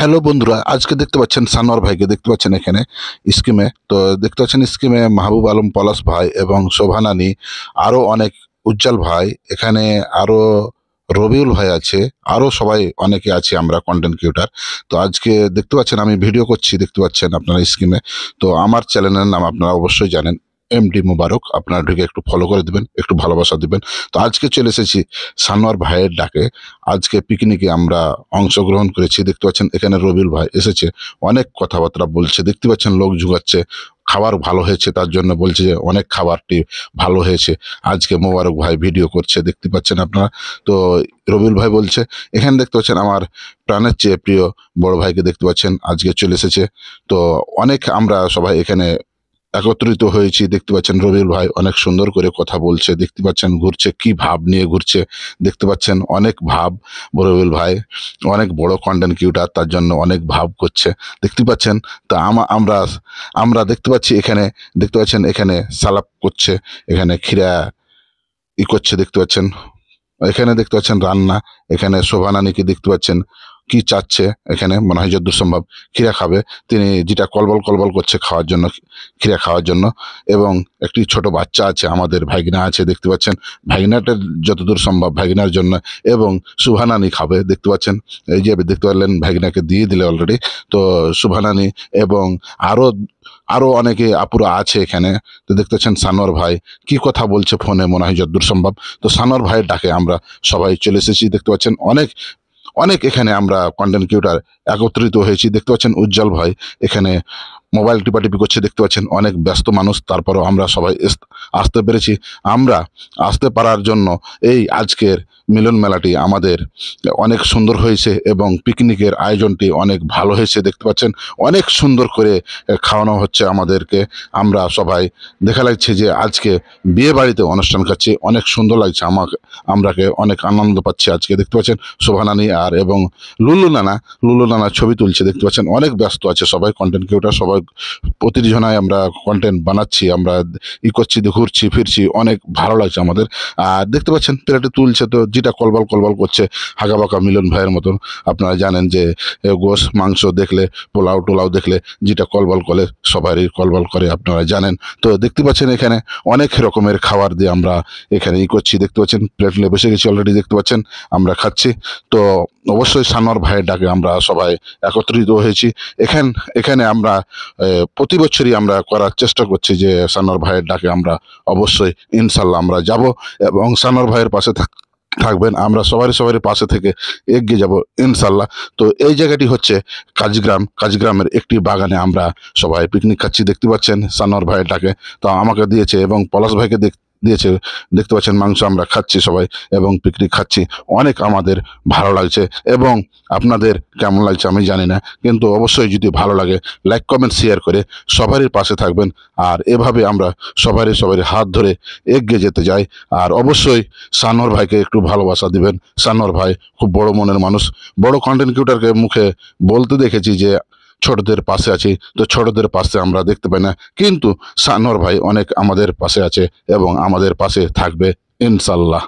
Hello বন্ধুরা, আজকে দেখতে পাচ্ছেন সানোয়ার ভাইকে দেখতে পাচ্ছেন এখানে স্কিমে। তো দেখতে পাচ্ছেন স্কিমে মাহবুব আলম পলাশ ভাই এবং শোভানানী, আরো অনেক উজ্জ্বল ভাই এখানে, আরো রবিউল ভাই আছে, আরো সবাই অনেকে আছে, আমরা কন্টেন্ট ক্রিয়েটার। তো আজকে দেখতে পাচ্ছেন আমি ভিডিও করছি, দেখতে পাচ্ছেন আপনারা স্কিমে। তো আমার চ্যানেলের নাম আপনারা অবশ্যই জানেন, এমডি মুবারক। আপনারা ঢুকে একটু ফলো করে দিবেন, একটু ভালোবাসা দিবেন। তো আজকে চলে এসেছি সানোয়ার ভাইয়ের ডাকে। আজকে পিকনিকে আমরা অংশগ্রহণ করেছি, দেখতে পাচ্ছেন এখানে রবিউল ভাই এসেছে, অনেক কথাবার্তা বলছে, দেখতে পাচ্ছেন লোক জুগাচ্ছে। খাবার ভালো হয়েছে তার জন্য বলছে যে অনেক খাবারটি ভালো হয়েছে। আজকে মোবারক ভাই ভিডিও করছে, দেখতে পাচ্ছেন আপনারা। তো রবিউল ভাই বলছে, এখানে দেখতে পাচ্ছেন আমার প্রাণের চেয়ে প্রিয় বড় ভাইকে দেখতে পাচ্ছেন আজকে চলে এসেছে। তো অনেক আমরা সবাই এখানে একত্রিত হয়েছি, দেখতে পাচ্ছেন রবিউল ভাই অনেক সুন্দর করে কথা বলছে, দেখতে পাচ্ছেন ঘুরছে, কি ভাব নিয়ে ঘুরছে, দেখতে পাচ্ছেন অনেক ভাব। রবিউল ভাই অনেক বড় কন্টেন্ট ক্রিয়েটার, তার জন্য অনেক ভাব করছে, দেখতে পাচ্ছেন। তা আমরা আমরা দেখতে পাচ্ছি এখানে, দেখতে পাচ্ছেন এখানে সালাপ করছে, এখানে খিরা করছে, দেখতে পাচ্ছেন। এখানে দেখতে পাচ্ছেন রান্না, এখানে শোভানানীকে দেখতে পাচ্ছেন কি চাচ্ছে, এখানে মনে হয় যতদূর সম্ভব খিরা খাবে। তিনি যেটা কলবল কলবল করছে খাওয়ার জন্য, খিরা খাওয়ার জন্য। এবং একটি ছোট বাচ্চা আছে, আমাদের ভাগিনা আছে, দেখতে পাচ্ছেন। ভাগিনাটার যতদূর সম্ভব ভাগিনার জন্য, এবং শুভানানী খাবে, দেখতে পাচ্ছেন। এই যে দেখতে পারলেন ভাগিনাকে দিয়ে দিলে অলরেডি। তো শুভানানী এবং আরো আরো অনেকে আপুরা আছে এখানে। তো দেখতে পাচ্ছেন সানোয়ার ভাই কি কথা বলছে ফোনে, মনে হয় যতদূর সম্ভব। তো সানোয়ার ভাইয়ের ডাকে আমরা সবাই চলে এসেছি, দেখতে পাচ্ছেন অনেক অনেক এখানে আমরা কন্টেন্ট ক্রিয়েটার একত্রিত হয়েছি, দেখতে পাচ্ছেন উজ্জ্বল ভাই এখানে মোবাইল টিপাটিপি করছে, দেখতে পাচ্ছেন অনেক ব্যস্ত মানুষ, তারপরও আমরা সবাই আসতে পেরেছি। আমরা আসতে পারার জন্য এই আজকের মিলন মেলাটি আমাদের অনেক সুন্দর হয়েছে, এবং পিকনিকের আয়োজনটি অনেক ভালো হয়েছে, দেখতে পাচ্ছেন অনেক সুন্দর করে খাওয়ানো হচ্ছে আমাদেরকে। আমরা সবাই দেখা লাগছে যে আজকে বিয়ে বাড়িতে অনুষ্ঠান খাচ্ছি, অনেক সুন্দর লাগছে আমাকে, আমরাকে অনেক আনন্দ পাচ্ছি আজকে, দেখতে পাচ্ছেন। শোভানানী আর এবং লুলু নানা ছবি তুলছে, দেখতে পাচ্ছেন অনেক ব্যস্ত আছে সবাই কন্টেন্ট ক্রিয়েটার, সবাই প্রতিজনায় আমরা কন্টেন্ট বানাচ্ছি, আমরা করছি, ঘুরছি ফিরছি, অনেক ভালো লাগছে আমাদের। আর দেখতে পাচ্ছেন প্লেটে তুলছে, তো যেটা কলবল কলবল করছে হাগাবাকা মিলন ভাইয়ের মতন। আপনারা জানেন যে গোশ মাংস দেখলে, পোলাও টোলাও দেখলে যেটা কলবল করে সবারই কলবল করে, আপনারা জানেন। তো দেখতে পাচ্ছেন এখানে অনেক রকমের খাবার দিয়ে আমরা এখানে করছি, দেখতে পাচ্ছেন প্লেট নিয়ে বসে গেছি অলরেডি, দেখতে পাচ্ছেন আমরা খাচ্ছি। তো অবশ্যই সানোয়ার ভাইয়ের ডাকে আমরা সবাই একত্রিত হয়েছি। এখানে আমরা প্রতি বছরই আমরা করার চেষ্টা করছি যে সানোয়ার ভাইয়ের ডাকে আমরা অবশ্যই ইনশাল্লাহ আমরা যাব, এবং সানোয়ার ভাইয়ের পাশে থাকবেন। আমরা সবারই পাশে থেকে এগিয়ে যাব ইনশাল্লাহ। তো এই জায়গাটি হচ্ছে কাজগ্রামের একটি বাগানে আমরা সবাই পিকনিক খাচ্ছি, দেখতে পাচ্ছেন সানোয়ার ভাইয়ের ডাকে। তো আমাকে দিয়েছে এবং পলাশ ভাইকে দিয়েছে, দেখতে পাচ্ছেন মাংস আমরা খাচ্ছি সবাই এবং পিকনিক খাচ্ছি, অনেক আমাদের ভালো লাগছে। এবং আপনাদের কেমন লাগছে আমি জানি না, কিন্তু অবশ্যই যদি ভালো লাগে লাইক কমেন্ট শেয়ার করে সবারই পাশে থাকবেন। আর এভাবে আমরা সবারই হাত ধরে এগিয়ে যেতে যাই। আর অবশ্যই সানোয়ার ভাইকে একটু ভালোবাসা দিবেন। সানোয়ার ভাই খুব বড় মনের মানুষ, বড় কন্টেন্ট ক্রিয়েটারকে মুখে বলতে দেখেছি যে ছোটদের পাশে আছি, তো ছোটদের পাশে আমরা দেখতে পাই না, কিন্তু সানোয়ার ভাই অনেক আমাদের পাশে আছে এবং আমাদের পাশে থাকবে ইনশাল্লাহ।